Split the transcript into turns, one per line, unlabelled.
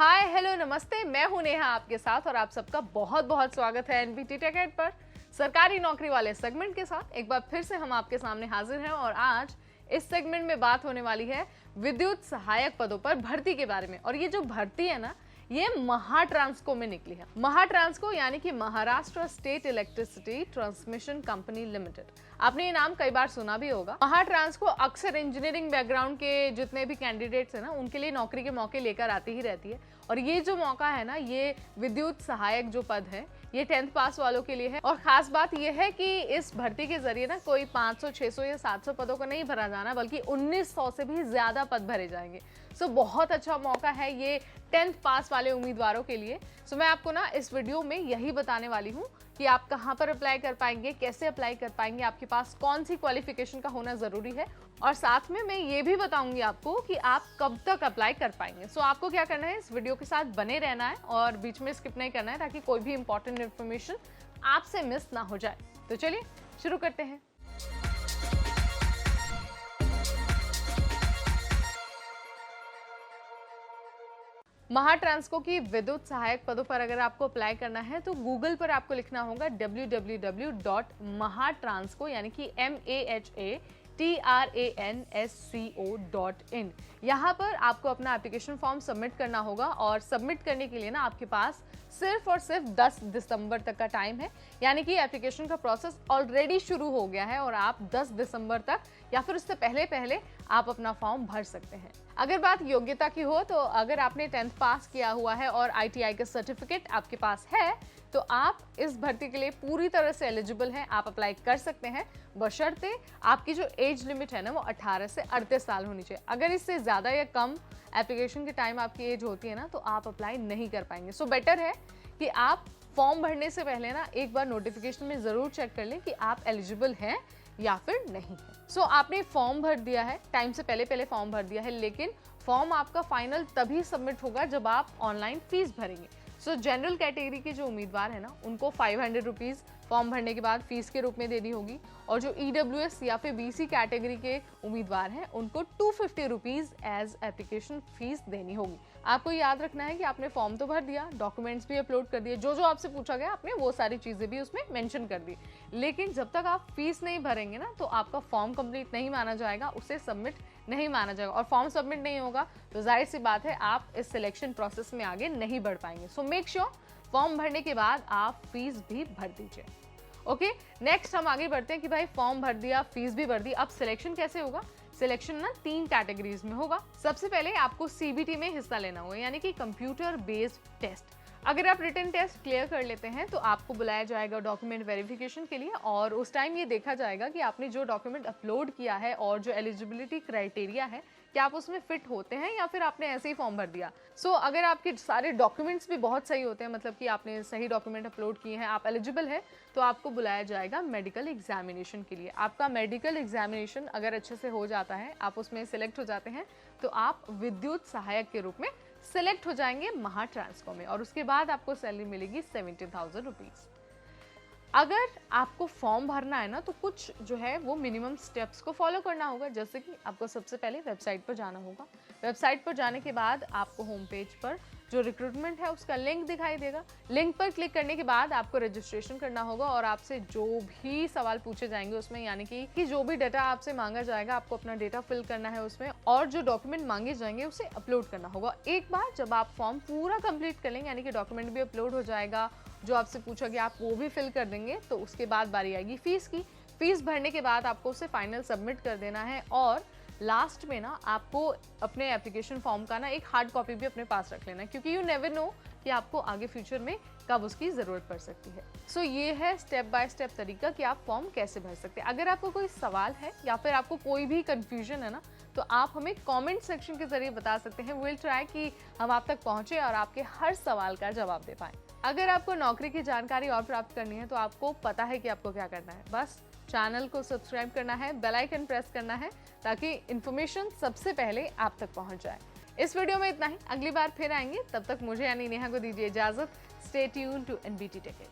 Hi hello नमस्ते, मैं हूं नेहा आपके साथ और आप सबका बहुत बहुत स्वागत है एनबीटी टेक एड पर सरकारी नौकरी वाले सेगमेंट के साथ। एक बार फिर से हम आपके सामने हाजिर हैं और आज इस सेगमेंट में बात होने वाली है विद्युत सहायक पदों पर भर्ती के बारे में। और ये जो भर्ती है ना, ये महाट्रांसको में निकली है। महाट्रांसको यानी कि Maharashtra state electricity transmission company limited. आपने ये नाम कई बार सुना भी होगा। महाट्रांसको अक्सर इंजीनियरिंग बैकग्राउंड के जितने भी कैंडिडेट्स हैं ना, उनके लिए नौकरी के मौके लेकर आती ही रहती है। और ये जो मौका है ना, ये विद्युत सहायक जो पद है, ये 10th पास वालों के लिए है। और खास बात ये है कि इस भर्ती के जरिए ना कोई 500, 600 या 700 पदों को नहीं भरा जाना, बल्कि 1900 से भी ज्यादा पद भरे जाएंगे। सो बहुत अच्छा मौका है ये 10th पास वाले उम्मीदवारों के लिए। सो मैं आपको ना इस वीडियो में यही बताने वाली हूँ कि आप कहाँ पर अप्लाई कर पाएंगे, कैसे अप्लाई कर पाएंगे, आपके पास कौन सी क्वालिफिकेशन का होना जरूरी है, और साथ में मैं ये भी बताऊंगी आपको कि आप कब तक अप्लाई कर पाएंगे। सो आपको क्या करना है, इस वीडियो के साथ बने रहना है और बीच में स्किप नहीं करना है, ताकि कोई भी इंपॉर्टेंट इन्फॉर्मेशन आपसे मिस ना हो जाए। तो चलिए शुरू करते हैं। महाट्रांसको की विद्युत सहायक पदों पर अगर आपको अप्लाई करना है तो गूगल पर आपको लिखना होगा www.mahatransco यानी कि MAHATRANSCO.in। यहाँ पर आपको अपना एप्लीकेशन फॉर्म सबमिट करना होगा और सबमिट करने के लिए ना आपके पास सिर्फ और सिर्फ 10 दिसंबर तक का टाइम है। यानी कि एप्लीकेशन का प्रोसेस ऑलरेडी शुरू हो गया है और आप 10 दिसंबर तक या फिर उससे पहले पहले आप अपना फॉर्म भर सकते हैं। अगर बात योग्यता की हो तो अगर आपने 10th पास किया हुआ है और ITI का सर्टिफिकेट आपके पास है तो आप इस भर्ती के लिए पूरी तरह से एलिजिबल हैं, आप अप्लाई कर सकते हैं, बशर्ते आपकी जो एज लिमिट है ना वो 18 से 38 साल होनी चाहिए। अगर इससे ज़्यादा या कम एप्लीकेशन के टाइम आपकी एज होती है ना तो आप अप्लाई नहीं कर पाएंगे। सो बेटर है कि आप फॉर्म भरने से पहले ना एक बार नोटिफिकेशन में ज़रूर चेक कर लें कि आप एलिजिबल हैं या फिर नहीं है। सो आपने फॉर्म भर दिया है, टाइम से पहले पहले फॉर्म भर दिया है, लेकिन फॉर्म आपका फाइनल तभी सबमिट होगा जब आप ऑनलाइन फीस भरेंगे। सो जनरल कैटेगरी के जो उम्मीदवार है ना, उनको 500 रुपीज़ फॉर्म भरने के बाद फीस के रूप में देनी होगी, और जो EWS या फिर BC कैटेगरी के उम्मीदवार हैं उनको 250 रुपीज़ एज एप्लीकेशन फीस देनी होगी। आपको याद रखना है कि आपने फॉर्म तो भर दिया, डॉक्यूमेंट्स भी अपलोड कर दिए, जो जो आपसे पूछा गया आपने वो सारी चीज़ें भी उसमें मेंशन कर दी, लेकिन जब तक आप फीस नहीं भरेंगे ना तो आपका फॉर्म कंप्लीट नहीं माना जाएगा, उसे सबमिट नहीं माना जाएगा। और फॉर्म सबमिट नहीं होगा तो जाहिर सी बात है आप इस सिलेक्शन प्रोसेस में आगे नहीं बढ़ पाएंगे। सो मेक श्योर फॉर्म भरने के बाद आप फीस भी भर दीजिए। ओके, नेक्स्ट हम आगे बढ़ते हैं कि भाई फॉर्म भर दिया, फीस भी भर दी, अब सिलेक्शन कैसे होगा। सिलेक्शन ना 3 कैटेगरीज में होगा। सबसे पहले आपको CBT में हिस्सा लेना होगा, यानी कि कंप्यूटर बेस्ड टेस्ट। अगर आप रिटन टेस्ट क्लियर कर लेते हैं तो आपको बुलाया जाएगा डॉक्यूमेंट वेरिफिकेशन के लिए, और उस टाइम ये देखा जाएगा कि आपने जो डॉक्यूमेंट अपलोड किया है और जो एलिजिबिलिटी क्राइटेरिया है क्या आप उसमें फिट होते हैं या फिर आपने ऐसे ही फॉर्म भर दिया। सो अगर आपके सारे डॉक्यूमेंट्स भी बहुत सही होते हैं, मतलब कि आपने सही डॉक्यूमेंट अपलोड किए हैं, आप एलिजिबल है, तो आपको बुलाया जाएगा मेडिकल एग्जामिनेशन के लिए। आपका मेडिकल एग्जामिनेशन अगर अच्छे से हो जाता है, आप उसमें सिलेक्ट हो जाते हैं, तो आप विद्युत सहायक के रूप में सिलेक्ट हो जाएंगे महाट्रांसको में, और उसके बाद आपको सैलरी मिलेगी 70,000 रुपीज़। अगर आपको फॉर्म भरना है ना तो कुछ जो है वो मिनिमम स्टेप्स को फॉलो करना होगा। जैसे कि आपको सबसे पहले वेबसाइट पर जाना होगा। वेबसाइट पर जाने के बाद आपको होम पेज पर जो रिक्रूटमेंट है उसका लिंक दिखाई देगा। लिंक पर क्लिक करने के बाद आपको रजिस्ट्रेशन करना होगा और आपसे जो भी सवाल पूछे जाएंगे उसमें, यानी कि जो भी डाटा आपसे मांगा जाएगा, आपको अपना डेटा फिल करना है उसमें, और जो डॉक्यूमेंट मांगे जाएंगे उसे अपलोड करना होगा। एक बार जब आप फॉर्म पूरा कंप्लीट कर लेंगे, यानी कि डॉक्यूमेंट भी अपलोड हो जाएगा, जो आपसे पूछा गया आप वो भी फिल कर देंगे, तो उसके बाद बारी आएगी फीस की। फीस भरने के बाद आपको उसे फाइनल सबमिट कर देना है, और लास्ट में ना आपको अपने एप्लीकेशन फॉर्म का ना एक हार्ड कॉपी भी अपने पास रख लेना है, क्योंकि यू नेवर नो कि आपको आगे फ्यूचर में कब उसकी ज़रूरत पड़ सकती है। सो ये है स्टेप बाय स्टेप तरीका कि आप फॉर्म कैसे भर सकते हैं। अगर आपको कोई सवाल है या फिर आपको कोई भी कंफ्यूजन है ना, तो आप हमें कमेंट सेक्शन के जरिए बता सकते हैं। विल ट्राई कि हम आप तक पहुंचे और आपके हर सवाल का जवाब दे पाएं। अगर आपको नौकरी की जानकारी और प्राप्त करनी है तो आपको पता है कि आपको क्या करना है, बस चैनल को सब्सक्राइब करना है, बेल आइकन प्रेस करना है, ताकि इन्फॉर्मेशन सबसे पहले आप तक पहुंच जाए। इस वीडियो में इतना ही, अगली बार फिर आएंगे, तब तक मुझे यानी नेहा को दीजिए इजाजत। Stay tuned to NBT tech add.